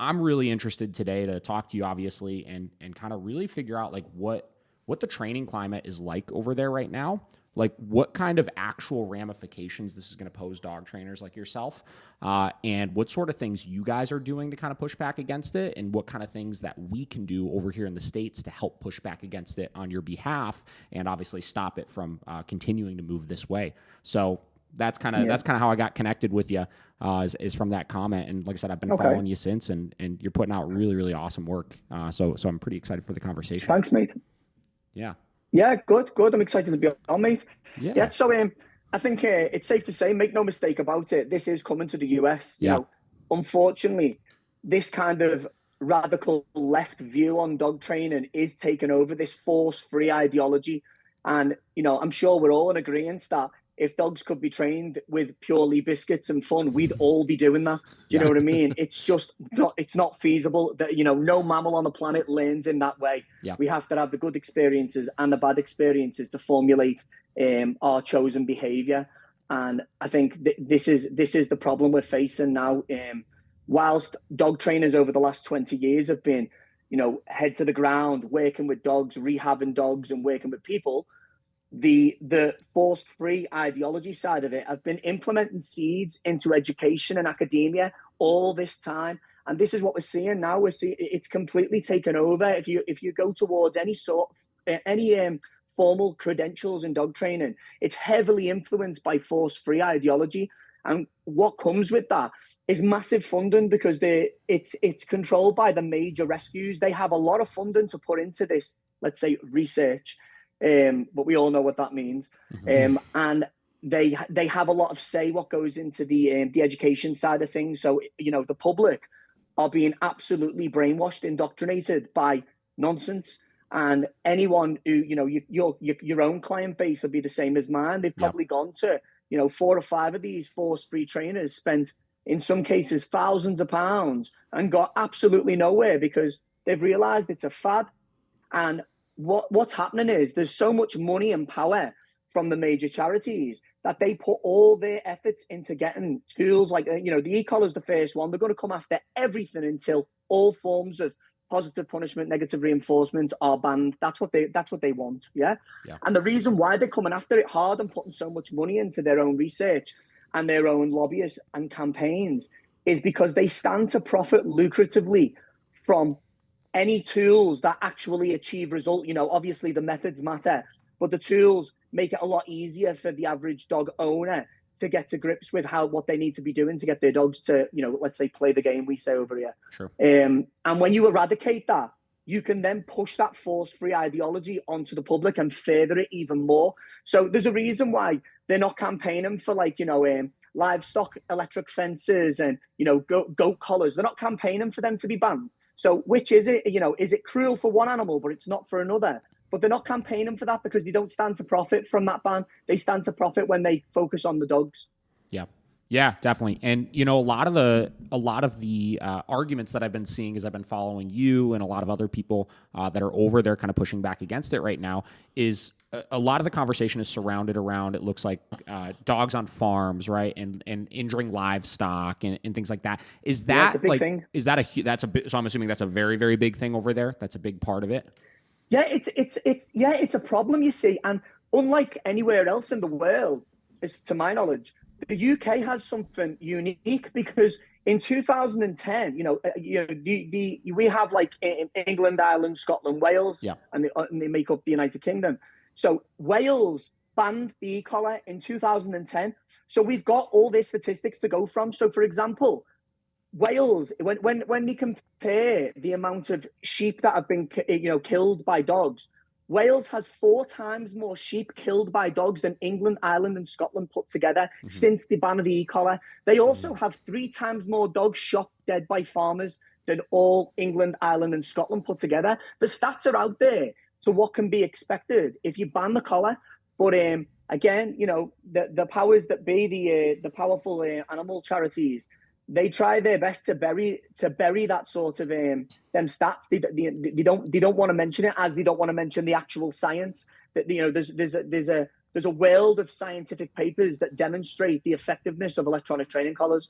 I'm really interested today to talk to you, obviously, and kind of really figure out like what the training climate is like over there right now. Like what kind of actual ramifications this is going to pose dog trainers like yourself, and what sort of things you guys are doing to kind of push back against it, and what kind of things that we can do over here in the States to help push back against it on your behalf, and obviously stop it from continuing to move this way. So that's kind of how I got connected with you, is from that comment. And like I said, I've been following you since, and you're putting out really, really awesome work. So I'm pretty excited for the conversation. Thanks, mate. Yeah. Yeah, good. I'm excited to be on, mate. Yeah. So I think it's safe to say, make no mistake about it, this is coming to the US. You know, unfortunately, this kind of radical left view on dog training is taking over, this force-free ideology. And, you know, I'm sure we're all in agreement that if dogs could be trained with purely biscuits and fun, we'd all be doing that. Do you know what I mean? It's just it's not feasible. That, you know, no mammal on the planet learns in that way. Yeah. We have to have the good experiences and the bad experiences to formulate our chosen behavior. And I think this is the problem we're facing now. Whilst dog trainers over the last 20 years have been, you know, head to the ground, working with dogs, rehabbing dogs and working with people, the force-free ideology side of it have been implementing seeds into education and academia all this time. And this is what we're seeing now. We're seeing it's completely taken over. If you go towards any formal credentials in dog training, it's heavily influenced by force-free ideology. And what comes with that is massive funding, because it's controlled by the major rescues. They have a lot of funding to put into this, let's say, research. But we all know what that means. And they have a lot of say what goes into the education side of things. So, you know, the public are being absolutely brainwashed, indoctrinated by nonsense. And anyone who, you know, your own client base will be the same as mine. They've probably gone to, you know, 4 or 5 of these force-free trainers, spent in some cases thousands of pounds, and got absolutely nowhere because they've realized it's a fad. And what's happening is there's so much money and power from the major charities that they put all their efforts into getting tools like, you know, the e-collar is the first one. They're going to come after everything until all forms of positive punishment, negative reinforcement are banned. That's what they want. Yeah. And the reason why they're coming after it hard and putting so much money into their own research and their own lobbyists and campaigns is because they stand to profit lucratively from any tools that actually achieve result. You know, obviously the methods matter, but the tools make it a lot easier for the average dog owner to get to grips with what they need to be doing to get their dogs to, you know, let's say, play the game we say over here. Sure. And when you eradicate that, you can then push that force-free ideology onto the public and further it even more. So there's a reason why they're not campaigning for, like, you know, livestock electric fences and, you know, goat collars. They're not campaigning for them to be banned. So which is it? You know, is it cruel for one animal, but it's not for another? But they're not campaigning for that because they don't stand to profit from that ban. They stand to profit when they focus on the dogs. Yeah, definitely. And, you know, a lot of the arguments that I've been seeing as I've been following you and a lot of other people that are over there kind of pushing back against it right now is a lot of the conversation is surrounded around, it looks like, dogs on farms, right? And injuring livestock and things like that. Is that a big thing? Is that so I'm assuming that's a very, very big thing over there. That's a big part of it. Yeah, it's a problem, you see. And unlike anywhere else in the world, as to my knowledge, the UK has something unique because in 2010, we have like England, Ireland, Scotland, Wales, and they make up the United Kingdom. So Wales banned the e-collar in 2010. So we've got all these statistics to go from. So, for example, Wales, when they compare the amount of sheep that have been killed by dogs, Wales has 4 times more sheep killed by dogs than England, Ireland, and Scotland put together since the ban of the e-collar. They also have 3 times more dogs shot dead by farmers than all England, Ireland, and Scotland put together. The stats are out there to what can be expected if you ban the collar. But again, you know, the powers that be, the powerful animal charities, they try their best to bury that sort of them stats. They don't want to mention it, as they don't want to mention the actual science. That, you know, there's a world of scientific papers that demonstrate the effectiveness of electronic training collars.